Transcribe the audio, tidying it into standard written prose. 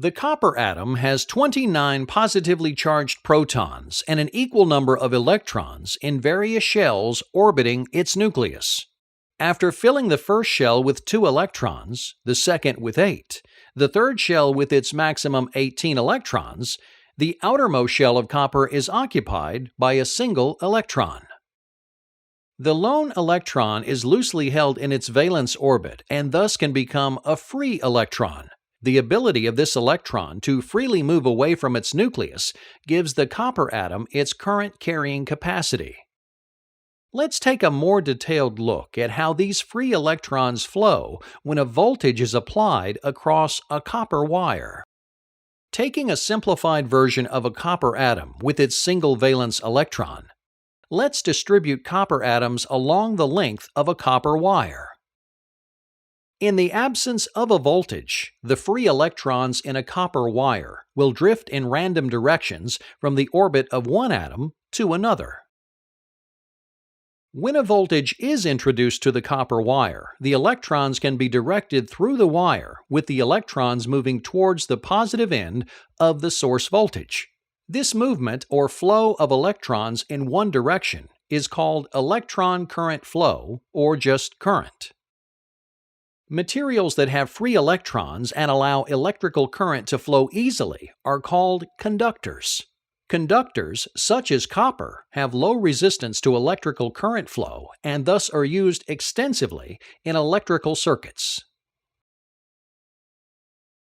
The copper atom has 29 positively charged protons and an equal number of electrons in various shells orbiting its nucleus. After filling the first shell with 2 electrons, the second with 8, the third shell with its maximum 18 electrons, the outermost shell of copper is occupied by a single electron. The lone electron is loosely held in its valence orbit and thus can become a free electron. The ability of this electron to freely move away from its nucleus gives the copper atom its current carrying capacity. Let's take a more detailed look at how these free electrons flow when a voltage is applied across a copper wire. Taking a simplified version of a copper atom with its single valence electron, let's distribute copper atoms along the length of a copper wire. In the absence of a voltage, the free electrons in a copper wire will drift in random directions from the orbit of one atom to another. When a voltage is introduced to the copper wire, the electrons can be directed through the wire, with the electrons moving towards the positive end of the source voltage. This movement or flow of electrons in one direction is called electron current flow, or just current. Materials that have free electrons and allow electrical current to flow easily are called conductors. Conductors, such as copper, have low resistance to electrical current flow and thus are used extensively in electrical circuits.